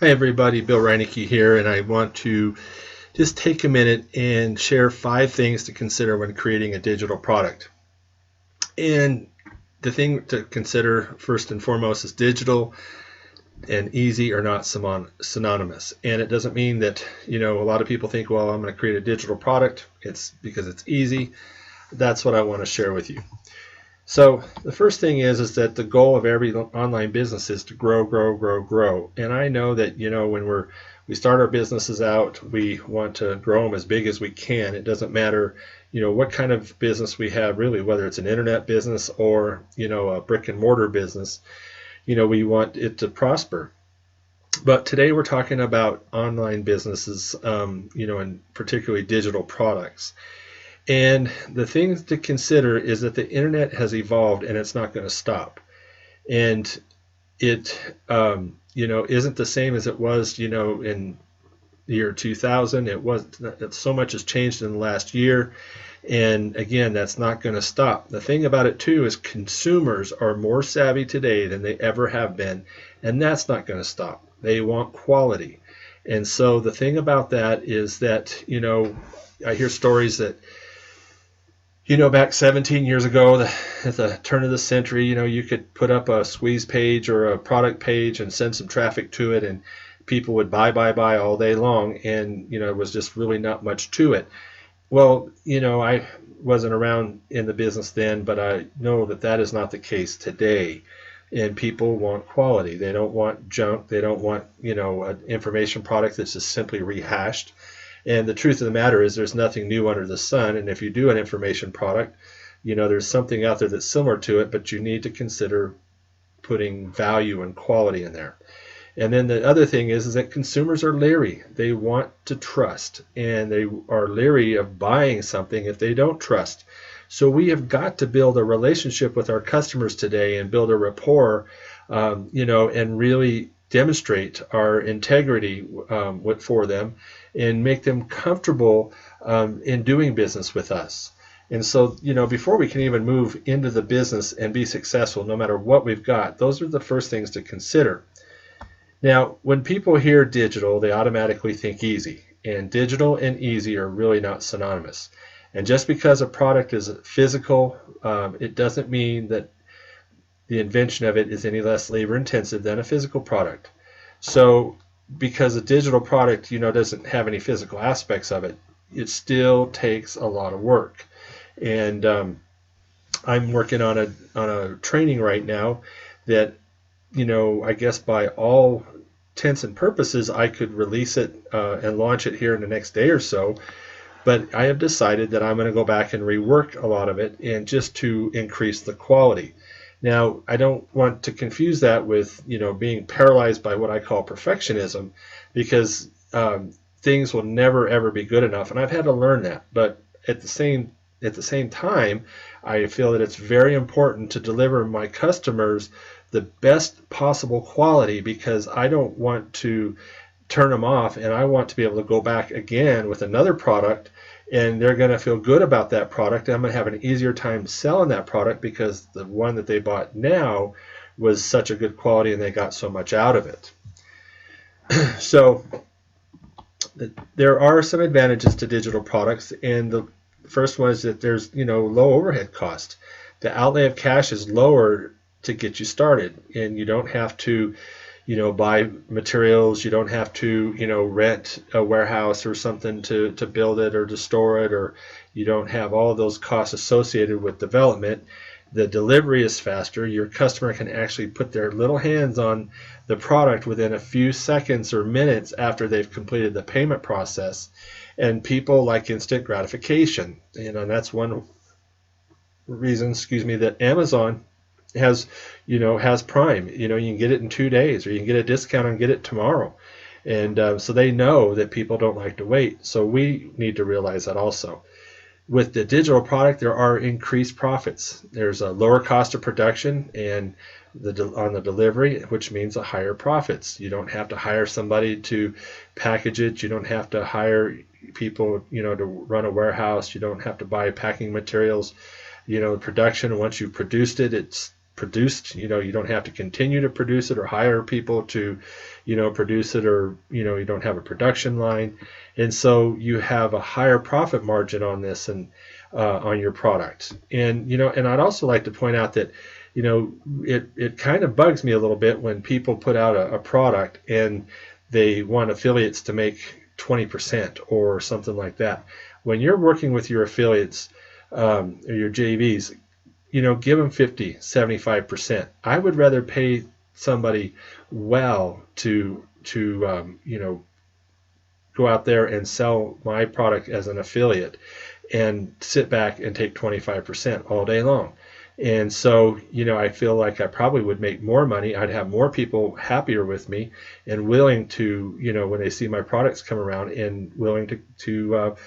Hi everybody, Bill Reinecke here, and I want to just take a minute and share 5 things to consider when creating a digital product. And the thing to consider first and foremost is digital and easy are not synonymous. And it doesn't mean that, a lot of people think, well, I'm going to create a digital product. It's because it's easy. That's what I want to share with you. So the first thing is that the goal of every online business is to grow, grow, grow, grow. And I know that, when we start our businesses out, we want to grow them as big as we can. It doesn't matter, what kind of business we have really, whether it's an internet business or, a brick and mortar business, we want it to prosper. But today we're talking about online businesses, and particularly digital products. And the thing to consider is that the internet has evolved and it's not going to stop. And it, isn't the same as it was, in the year 2000. So much has changed in the last year. And again, that's not going to stop. The thing about it too is consumers are more savvy today than they ever have been. And that's not going to stop. They want quality. And so the thing about that is that, I hear stories that, back 17 years ago, at the turn of the century, you could put up a squeeze page or a product page and send some traffic to it, and people would buy all day long, and, it was just really not much to it. Well, I wasn't around in the business then, but I know that that is not the case today. And people want quality. They don't want junk. They don't want, an information product that's just simply rehashed. And the truth of the matter is there's nothing new under the sun. And if you do an information product, there's something out there that's similar to it, but you need to consider putting value and quality in there. And then the other thing is that consumers are leery. They want to trust, and they are leery of buying something if they don't trust. So we have got to build a relationship with our customers today and build a rapport, and really demonstrate our integrity for them and make them comfortable in doing business with us. And so, before we can even move into the business and be successful, no matter what we've got, those are the first things to consider. Now, when people hear digital, they automatically think easy. And digital and easy are really not synonymous. And just because a product is physical, it doesn't mean that the invention of it is any less labor intensive than a physical product. So because a digital product, doesn't have any physical aspects of it, it still takes a lot of work. And I'm working on a training right now that, I guess by all intents and purposes, I could release it and launch it here in the next day or so. But I have decided that I'm going to go back and rework a lot of it, and just to increase the quality. Now, I don't want to confuse that with, being paralyzed by what I call perfectionism, because things will never ever be good enough, and I've had to learn that. But at the same time, I feel that it's very important to deliver my customers the best possible quality, because I don't want to turn them off, and I want to be able to go back again with another product, and they're going to feel good about that product. I'm going to have an easier time selling that product because the one that they bought now was such a good quality and they got so much out of it. So there are some advantages to digital products, and the first one is that there's low overhead cost. The outlay of cash is lower to get you started, and you don't have to buy materials. You don't have to, rent a warehouse or something to build it or to store it, or you don't have all of those costs associated with development. The delivery is faster. Your customer can actually put their little hands on the product within a few seconds or minutes after they've completed the payment process. And people like instant gratification. And that's one reason, that Amazon has Prime. You can get it in 2 days, or you can get a discount and get it tomorrow. And so they know that people don't like to wait. So we need to realize that also. With the digital product, there are increased profits. There's a lower cost of production and on the delivery, which means a higher profits. You don't have to hire somebody to package it. You don't have to hire people, to run a warehouse. You don't have to buy packing materials. Production, once you've produced it, it's produced. You don't have to continue to produce it or hire people to, produce it, or, you don't have a production line. And so you have a higher profit margin on this and on your product. And, and I'd also like to point out that, it kind of bugs me a little bit when people put out a product and they want affiliates to make 20% or something like that. When you're working with your affiliates or your JVs, give them 50, 75%. I would rather pay somebody well to go out there and sell my product as an affiliate and sit back and take 25% all day long. And so, I feel like I probably would make more money. I'd have more people happier with me and willing to, when they see my products come around, and willing to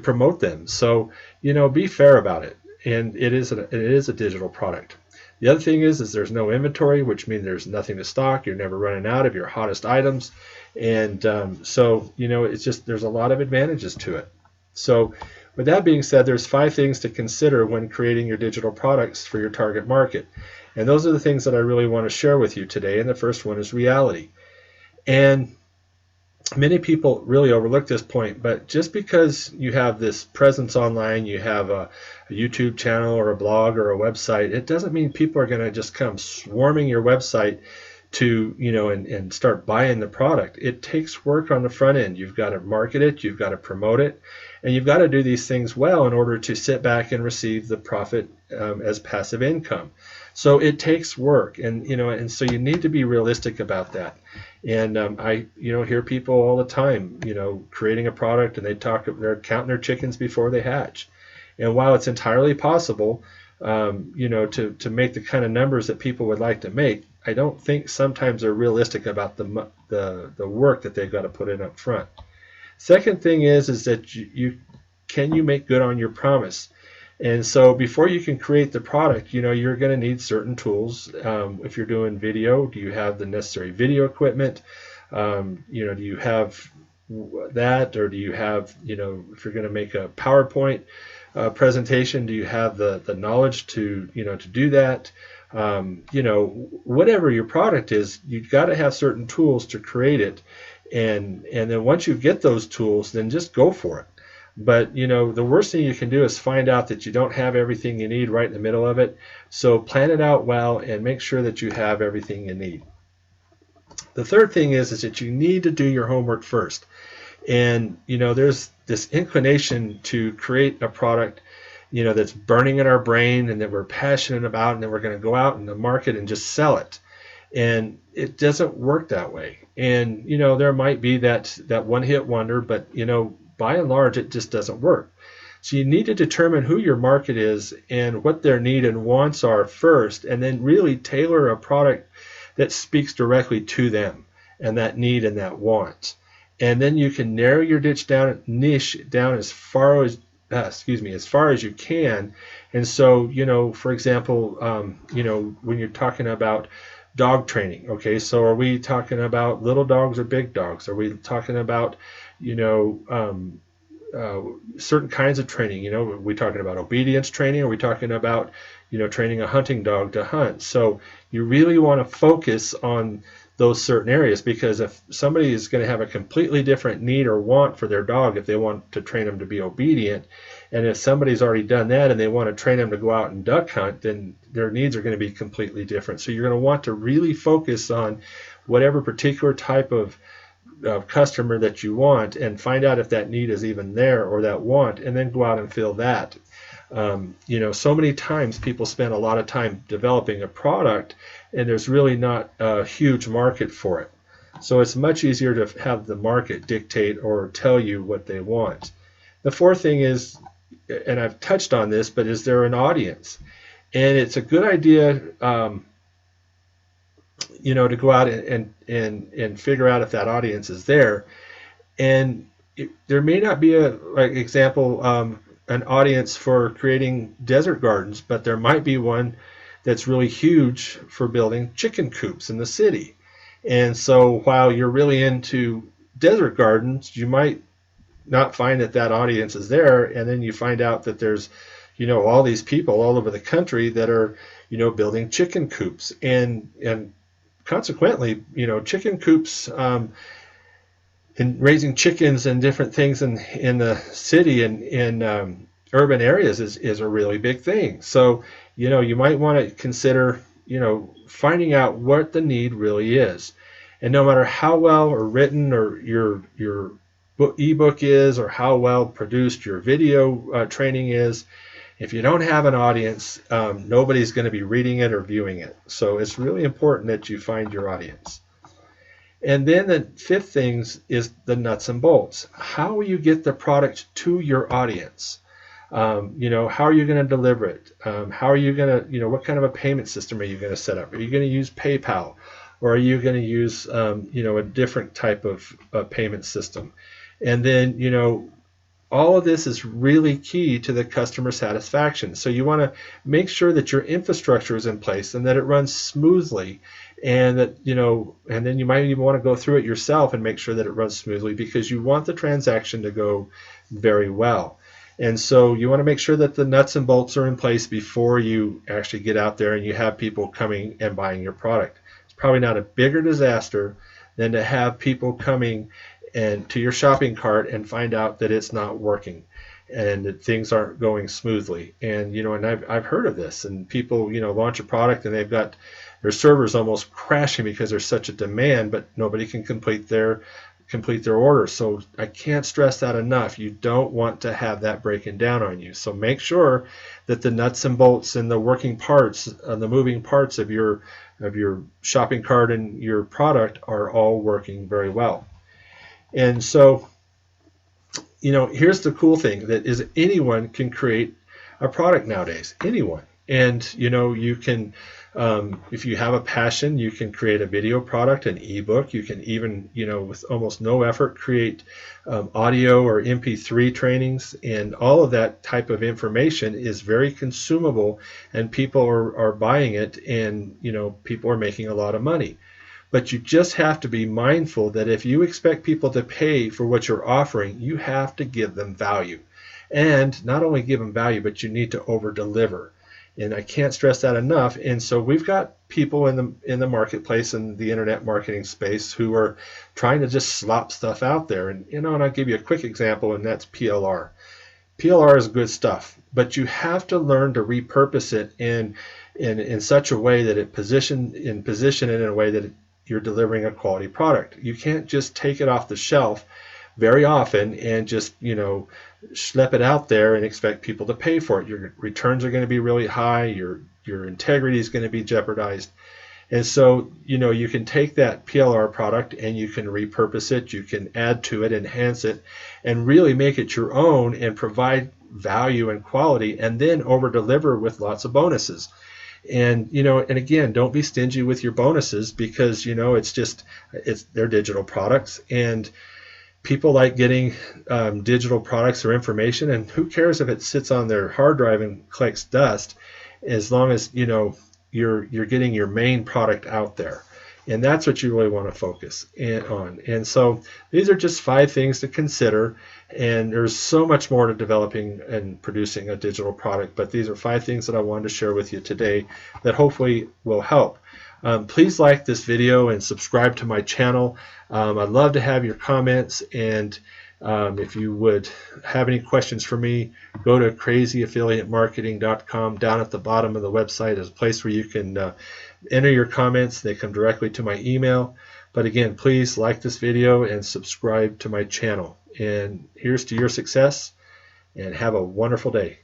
promote them. So, be fair about it. And it is a digital product. The other thing is there's no inventory, which means there's nothing to stock. You're never running out of your hottest items. And so, it's just, there's a lot of advantages to it. So with that being said, there's 5 things to consider when creating your digital products for your target market. And those are the things that I really want to share with you today. And the first one is reality. And many people really overlook this point, but just because you have this presence online, you have a YouTube channel or a blog or a website, it doesn't mean people are going to just come swarming your website to, and start buying the product. It takes work on the front end. You've got to market it, you've got to promote it, and you've got to do these things well in order to sit back and receive the profit as passive income. So it takes work, and and so you need to be realistic about that. And I hear people all the time, creating a product, and they're counting their chickens before they hatch. And while it's entirely possible, to make the kind of numbers that people would like to make, I don't think sometimes they're realistic about the work that they've got to put in up front. Second thing is that can you make good on your promise? And so before you can create the product, you're going to need certain tools. If you're doing video, do you have the necessary video equipment? Do you have that, or do you have, if you're going to make a PowerPoint presentation, do you have the knowledge to do that? Whatever your product is, you've got to have certain tools to create it. And then once you get those tools, then just go for it. But, the worst thing you can do is find out that you don't have everything you need right in the middle of it. So plan it out well and make sure that you have everything you need. The third thing is that you need to do your homework first. And, there's this inclination to create a product, that's burning in our brain and that we're passionate about, and then we're going to go out in the market and just sell it. And it doesn't work that way. And, there might be that one-hit wonder, but, by and large, it just doesn't work. So you need to determine who your market is and what their need and wants are first, and then really tailor a product that speaks directly to them and that need and that want. And then you can narrow your niche down as far as you can. And so, for example, when you're talking about dog training, okay, so are we talking about little dogs or big dogs? Are we talking about, certain kinds of training? Are we talking about obedience training? Are we talking about, training a hunting dog to hunt? So you really want to focus on those certain areas, because if somebody is going to have a completely different need or want for their dog, if they want to train them to be obedient, and if somebody's already done that and they want to train them to go out and duck hunt, then their needs are going to be completely different. So you're going to want to really focus on whatever particular type of customer that you want, and find out if that need is even there, or that want, and then go out and fill that. So many times people spend a lot of time developing a product, and there's really not a huge market for it. So it's much easier to have the market dictate or tell you what they want. The fourth thing is, and I've touched on this, but is there an audience? And it's a good idea, to go out and figure out if that audience is there. And there may not be an audience for creating desert gardens, but there might be one that's really huge for building chicken coops in the city. And so while you're really into desert gardens, you might not find that audience is there, and then you find out that there's all these people all over the country that are building chicken coops, and consequently, chicken coops, and raising chickens and different things in the city and in urban areas is a really big thing. So, you might want to consider, finding out what the need really is. And no matter how well or written or your ebook is, or how well produced your video training is, if you don't have an audience, nobody's going to be reading it or viewing it. So it's really important that you find your audience. And then the fifth thing is the nuts and bolts. How will you get the product to your audience? How are you going to deliver it? How are you going to, what kind of a payment system are you going to set up? Are you going to use PayPal? Or are you going to use, a different type of payment system? And then, all of this is really key to the customer satisfaction. So you want to make sure that your infrastructure is in place and that it runs smoothly, and that, and then you might even want to go through it yourself and make sure that it runs smoothly, because you want the transaction to go very well. And so you want to make sure that the nuts and bolts are in place before you actually get out there and you have people coming and buying your product. It's probably not a bigger disaster than to have people coming and to your shopping cart and find out that it's not working and that things aren't going smoothly. And and I've heard of this, and people launch a product and they've got their servers almost crashing because there's such a demand, but nobody can complete their order. So I can't stress that enough. You don't want to have that breaking down on you. So make sure that the nuts and bolts and the working parts, the moving parts of your shopping cart and your product are all working very well. And so, here's the cool thing, that is anyone can create a product nowadays. Anyone. And, you can, if you have a passion, you can create a video product, an ebook. You can even, with almost no effort, create audio or MP3 trainings. And all of that type of information is very consumable, and people are buying it, and, people are making a lot of money. But you just have to be mindful that if you expect people to pay for what you're offering, you have to give them value. And not only give them value, but you need to over-deliver. And I can't stress that enough. And so we've got people in the marketplace and the internet marketing space who are trying to just slop stuff out there. And and I'll give you a quick example, and that's PLR. PLR is good stuff, but you have to learn to repurpose it in such a way that it position it in a way that you're delivering a quality product. You can't just take it off the shelf very often and just schlep it out there and expect people to pay for it. Your returns are going to be really high. Your integrity is going to be jeopardized. And so you can take that PLR product and you can repurpose it. You can add to it, enhance it, and really make it your own and provide value and quality, and then over deliver with lots of bonuses. And and again, don't be stingy with your bonuses, because they're digital products, and people like getting digital products or information, and who cares if it sits on their hard drive and collects dust, as long as you're getting your main product out there. And that's what you really want to focus on. And so these are just 5 things to consider. And there's so much more to developing and producing a digital product, but these are 5 things that I wanted to share with you today that hopefully will help. Please like this video and subscribe to my channel. I'd love to have your comments, and if you would have any questions for me, go to crazyaffiliatemarketing.com. Down at the bottom of the website is a place where you can enter your comments. They come directly to my email. But again, please like this video and subscribe to my channel. And here's to your success, and have a wonderful day.